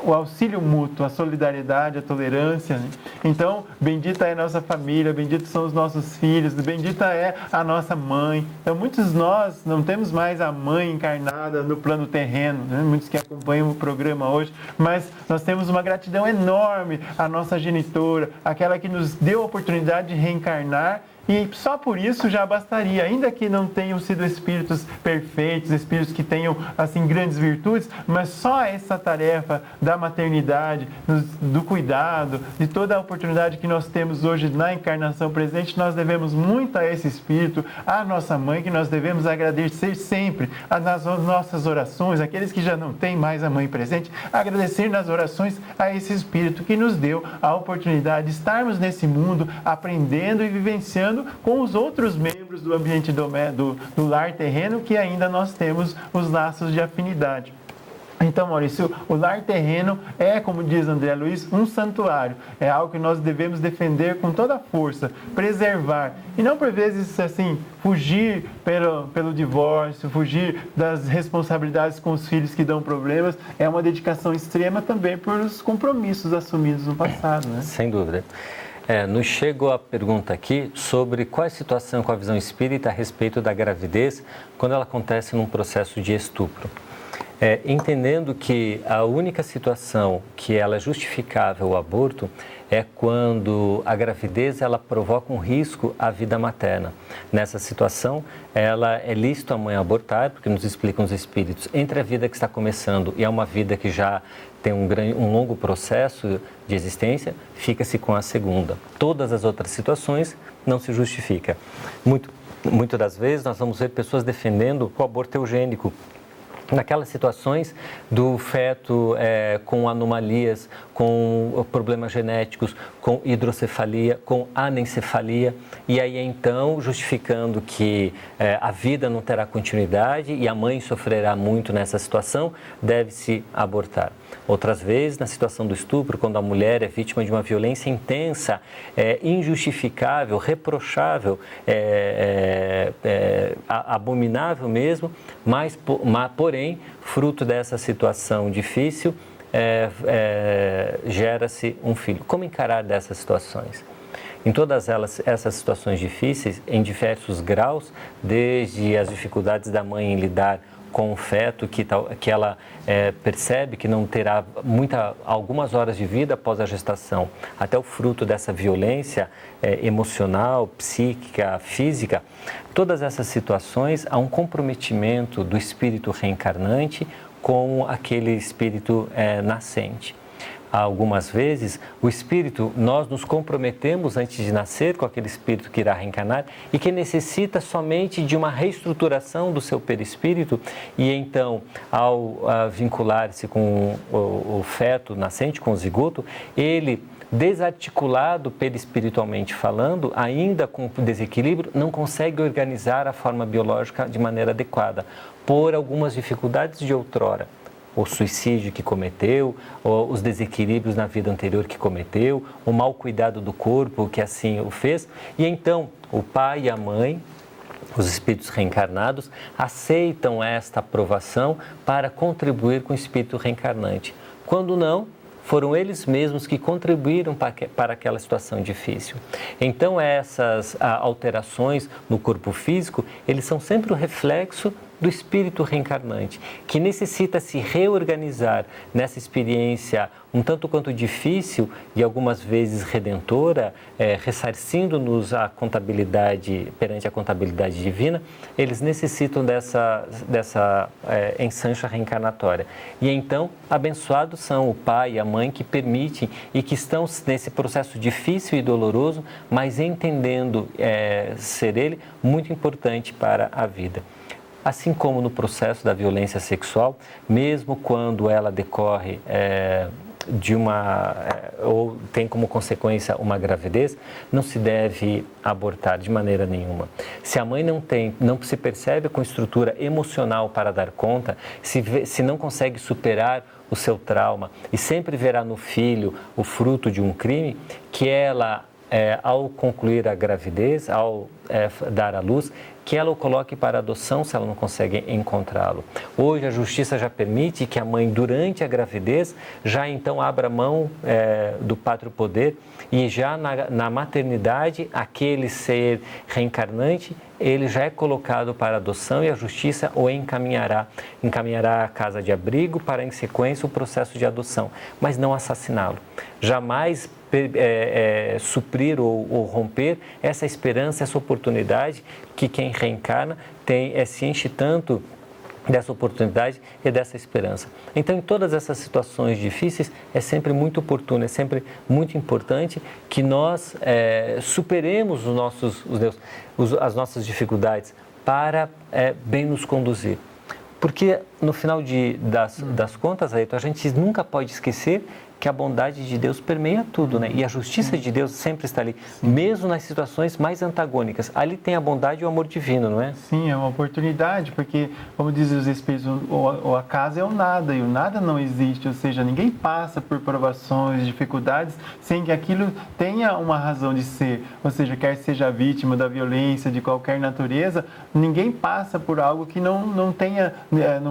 o auxílio mútuo, a solidariedade, a tolerância, né? Então, bendita é a nossa família, benditos são os nossos filhos, bendita é a nossa mãe. Então, muitos de nós não temos mais a mãe encarnada no plano terreno, né? Muitos que acompanham o programa hoje, mas nós temos uma gratidão enorme à nossa genitora, aquela que nos deu a oportunidade de reencarnar. E só por isso já bastaria, ainda que não tenham sido espíritos perfeitos, espíritos que tenham, assim, grandes virtudes, mas só essa tarefa da maternidade, do cuidado, de toda a oportunidade que nós temos hoje na encarnação presente, nós devemos muito a esse espírito, à nossa mãe, que nós devemos agradecer sempre nas nossas orações, aqueles que já não têm mais a mãe presente, agradecer nas orações a esse espírito que nos deu a oportunidade de estarmos nesse mundo, aprendendo e vivenciando com os outros membros do ambiente do lar terreno, que ainda nós temos os laços de afinidade. Então, Maurício, o lar terreno é, como diz André Luiz, um santuário. É algo que nós devemos defender com toda a força, preservar. E não, por vezes, assim, fugir pelo divórcio, fugir das responsabilidades com os filhos que dão problemas. É uma dedicação extrema também por os compromissos assumidos no passado, né? Sem dúvida. Nos chegou a pergunta aqui sobre qual é a situação com a visão espírita a respeito da gravidez quando ela acontece num processo de estupro. Entendendo que a única situação que ela é justificável o aborto é quando a gravidez ela provoca um risco à vida materna. Nessa situação, é lícito a mãe abortar, porque nos explicam os espíritos, entre a vida que está começando e é uma vida que já tem um longo processo de existência, fica-se com a segunda. Todas as outras situações não se justifica. Muitas das vezes nós vamos ver pessoas defendendo o aborto eugênico, naquelas situações do feto com anomalias, com problemas genéticos, com hidrocefalia, com anencefalia, e aí então justificando que a vida não terá continuidade e a mãe sofrerá muito nessa situação, deve-se abortar. Outras vezes, na situação do estupro, quando a mulher é vítima de uma violência intensa, injustificável, reprochável, abominável mesmo, mas porém, fruto dessa situação difícil, gera-se um filho. Como encarar dessas situações? Em todas essas situações difíceis, em diversos graus, desde as dificuldades da mãe em lidar com o feto, que ela percebe que não terá algumas horas de vida após a gestação, até o fruto dessa violência emocional, psíquica, física, todas essas situações há um comprometimento do espírito reencarnante com aquele espírito nascente. Algumas vezes, o espírito, nós nos comprometemos antes de nascer com aquele espírito que irá reencarnar e que necessita somente de uma reestruturação do seu perispírito, e então, ao vincular-se com o feto nascente, com o zigoto, ele, desarticulado perispiritualmente falando, ainda com desequilíbrio, não consegue organizar a forma biológica de maneira adequada, por algumas dificuldades de outrora. O suicídio que cometeu, os desequilíbrios na vida anterior que cometeu, o mau cuidado do corpo que assim o fez. E então, o pai e a mãe, os espíritos reencarnados, aceitam esta aprovação para contribuir com o espírito reencarnante. Quando não, foram eles mesmos que contribuíram para aquela situação difícil. Então, essas alterações no corpo físico, eles são sempre o reflexo do espírito reencarnante, que necessita se reorganizar nessa experiência um tanto quanto difícil e algumas vezes redentora, ressarcindo-nos a contabilidade, perante a contabilidade divina. Eles necessitam dessa ensancha reencarnatória. E então, abençoados são o pai e a mãe que permitem e que estão nesse processo difícil e doloroso, mas entendendo ser ele muito importante para a vida. Assim como no processo da violência sexual, mesmo quando ela decorre ou tem como consequência uma gravidez, não se deve abortar de maneira nenhuma. Se a mãe não se percebe com estrutura emocional para dar conta, se não consegue superar o seu trauma e sempre verá no filho o fruto de um crime, que ela, ao concluir a gravidez, ao dar à luz, que ela o coloque para adoção se ela não consegue encontrá-lo. Hoje a justiça já permite que a mãe, durante a gravidez, já então abra mão do pátrio poder e já na maternidade, aquele ser reencarnante, ele já é colocado para adoção e a justiça o encaminhará à casa de abrigo para, em sequência, o processo de adoção, mas não assassiná-lo. Jamais suprir ou romper essa esperança, essa oportunidade que quem reencarna se enche tanto dessa oportunidade e dessa esperança. Então, em todas essas situações difíceis, é sempre muito oportuno, é sempre muito importante que nós superemos as nossas dificuldades para bem nos conduzir. Porque, no final das contas, Ayrton, a gente nunca pode esquecer que a bondade de Deus permeia tudo, né? E a justiça de Deus sempre está ali, mesmo nas situações mais antagônicas. Ali tem a bondade e o amor divino, não é? Sim, é uma oportunidade, porque, como dizem os Espíritos, o acaso é o nada, e o nada não existe, ou seja, ninguém passa por provações, dificuldades, sem que aquilo tenha uma razão de ser, ou seja, quer seja vítima da violência de qualquer natureza, ninguém passa por algo que não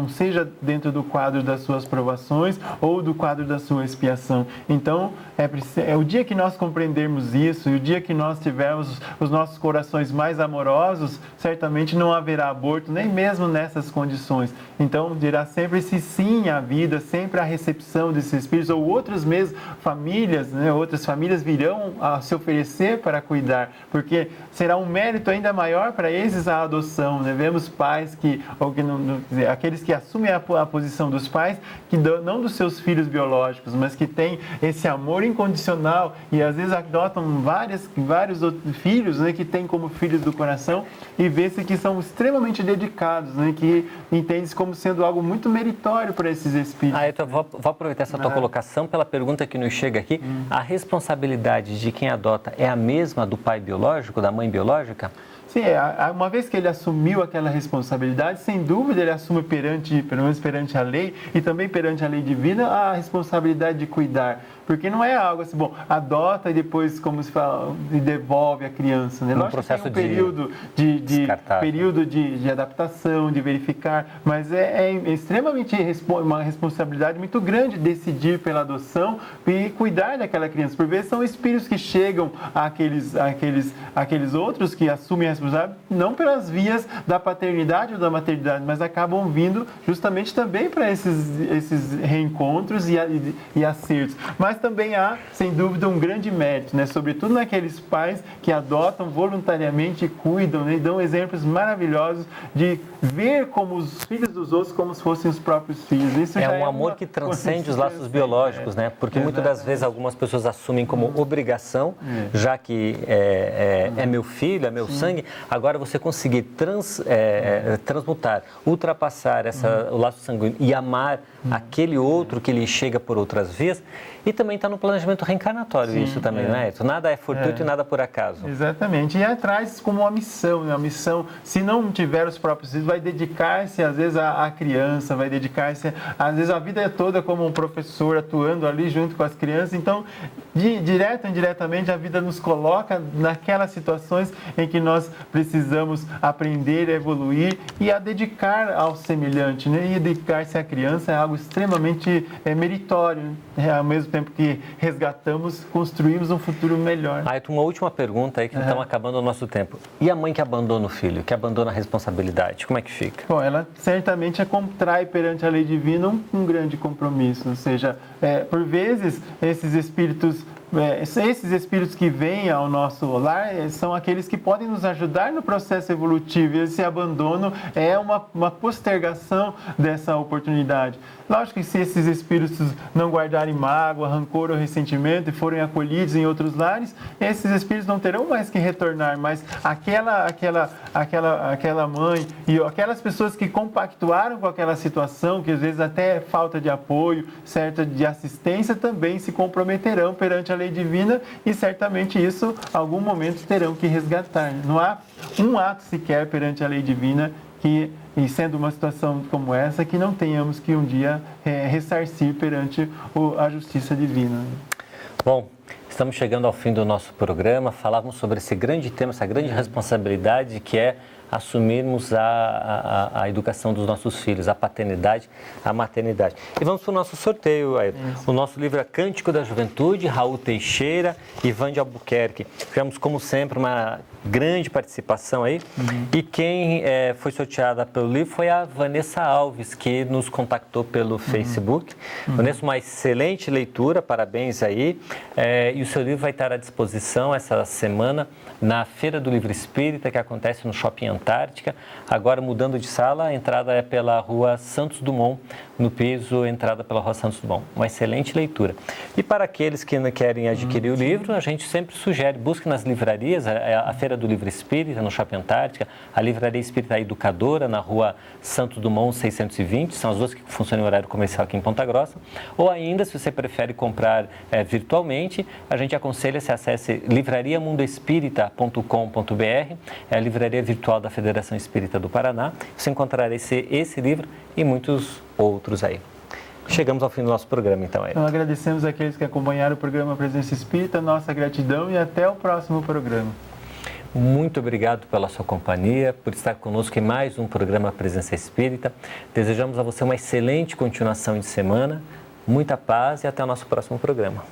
seja dentro do quadro das suas provações ou do quadro da sua expiação. Então, é o dia que nós compreendermos isso, e o dia que nós tivermos os nossos corações mais amorosos, certamente não haverá aborto, nem mesmo nessas condições. Então, dirá sempre esse sim à vida, sempre a recepção desses espíritos, ou outras famílias virão a se oferecer para cuidar, porque será um mérito ainda maior para esses a adoção. Né? Vemos pais aqueles que assumem a posição dos pais, não dos seus filhos biológicos, mas que que têm esse amor incondicional e às vezes adotam vários outros filhos, né, que têm como filhos do coração e vê-se que são extremamente dedicados, né, que entendem como sendo algo muito meritório para esses espíritos. Eu vou aproveitar essa tua colocação pela pergunta que nos chega aqui. A responsabilidade de quem adota é a mesma do pai biológico, da mãe biológica? Sim, uma vez que ele assumiu aquela responsabilidade, sem dúvida ele assume pelo menos perante a lei e também perante a lei divina, a responsabilidade de cuidar. Porque não é algo assim, bom, adota e depois, como se fala, devolve a criança. Né? Lógico processo que tem um período de adaptação, de verificar, mas é extremamente uma responsabilidade muito grande decidir pela adoção e cuidar daquela criança. Por vezes são espíritos que chegam àqueles outros que assumem a responsabilidade, não pelas vias da paternidade ou da maternidade, mas acabam vindo justamente também para esses reencontros e acertos. Mas também há, sem dúvida, um grande mérito, né? Sobretudo naqueles pais que adotam voluntariamente e cuidam, né? E dão exemplos maravilhosos de ver como os filhos dos outros como se fossem os próprios filhos. Isso é um amor que transcende os laços biológicos, né? Porque muitas das vezes algumas pessoas assumem como obrigação, já que é meu filho, é meu sangue, agora você conseguir transmutar, ultrapassar o laço sanguíneo e amar aquele outro que lhe chega por outras vias. E também está no planejamento reencarnatório isso também, não é? Nada é fortuito e nada por acaso. Exatamente. E traz como uma missão, né? Uma missão, se não tiver os próprios filhos, vai dedicar-se às vezes à criança, vai dedicar-se às vezes a vida toda como um professor atuando ali junto com as crianças. Então, direto ou indiretamente, a vida nos coloca naquelas situações em que nós precisamos aprender a evoluir e a dedicar ao semelhante, né? E dedicar-se à criança é algo extremamente meritório, né? Ao mesmo tempo que resgatamos, construímos um futuro melhor. Uma última pergunta aí, que estamos acabando o nosso tempo. E a mãe que abandona o filho, que abandona a responsabilidade, como é que fica? Bom, ela certamente contrai perante a lei divina um grande compromisso, ou seja, por vezes esses espíritos que vêm ao nosso lar são aqueles que podem nos ajudar no processo evolutivo. Esse abandono é uma postergação dessa oportunidade. Lógico que se esses espíritos não guardarem mágoa, rancor ou ressentimento e forem acolhidos em outros lares, esses espíritos não terão mais que retornar, mas aquela mãe e aquelas pessoas que compactuaram com aquela situação, que às vezes até falta de apoio, certa de assistência, também se comprometerão perante a lei divina e certamente isso, em algum momento, terão que resgatar. Não há um ato sequer perante a lei divina e sendo uma situação como essa, que não tenhamos que um dia ressarcir perante a justiça divina. Bom, estamos chegando ao fim do nosso programa. Falávamos sobre esse grande tema, essa grande responsabilidade que é assumirmos a educação dos nossos filhos, a paternidade, a maternidade. E vamos para o nosso sorteio, Ayrton. O nosso livro é Cântico da Juventude, Raul Teixeira e Ivan de Albuquerque. Tivemos, como sempre, uma grande participação aí. E quem foi sorteada pelo livro foi a Vanessa Alves, que nos contactou pelo Facebook. Vanessa, uma excelente leitura, parabéns aí. E o seu livro vai estar à disposição essa semana na Feira do Livro Espírita, que acontece no Shopping Antártica. Agora, mudando de sala, a entrada é pela Rua Santos Dumont, no piso, entrada pela Rua Santos Dumont. Uma excelente leitura. E para aqueles que não querem adquirir o livro, a gente sempre sugere, busque nas livrarias, a Feira do Livro Espírita, no Shopping Antártica, a Livraria Espírita Educadora, na Rua Santos Dumont, 620, são as duas que funcionam em horário comercial aqui em Ponta Grossa. Ou ainda, se você prefere comprar virtualmente, a gente aconselha que você acesse livrariamundoespírita.com.br, é a livraria virtual da Federação Espírita do Paraná. Você encontrará esse livro e muitos outros aí. Chegamos ao fim do nosso programa, então. Então, agradecemos àqueles que acompanharam o programa Presença Espírita, nossa gratidão e até o próximo programa. Muito obrigado pela sua companhia, por estar conosco em mais um programa Presença Espírita. Desejamos a você uma excelente continuação de semana, muita paz e até o nosso próximo programa.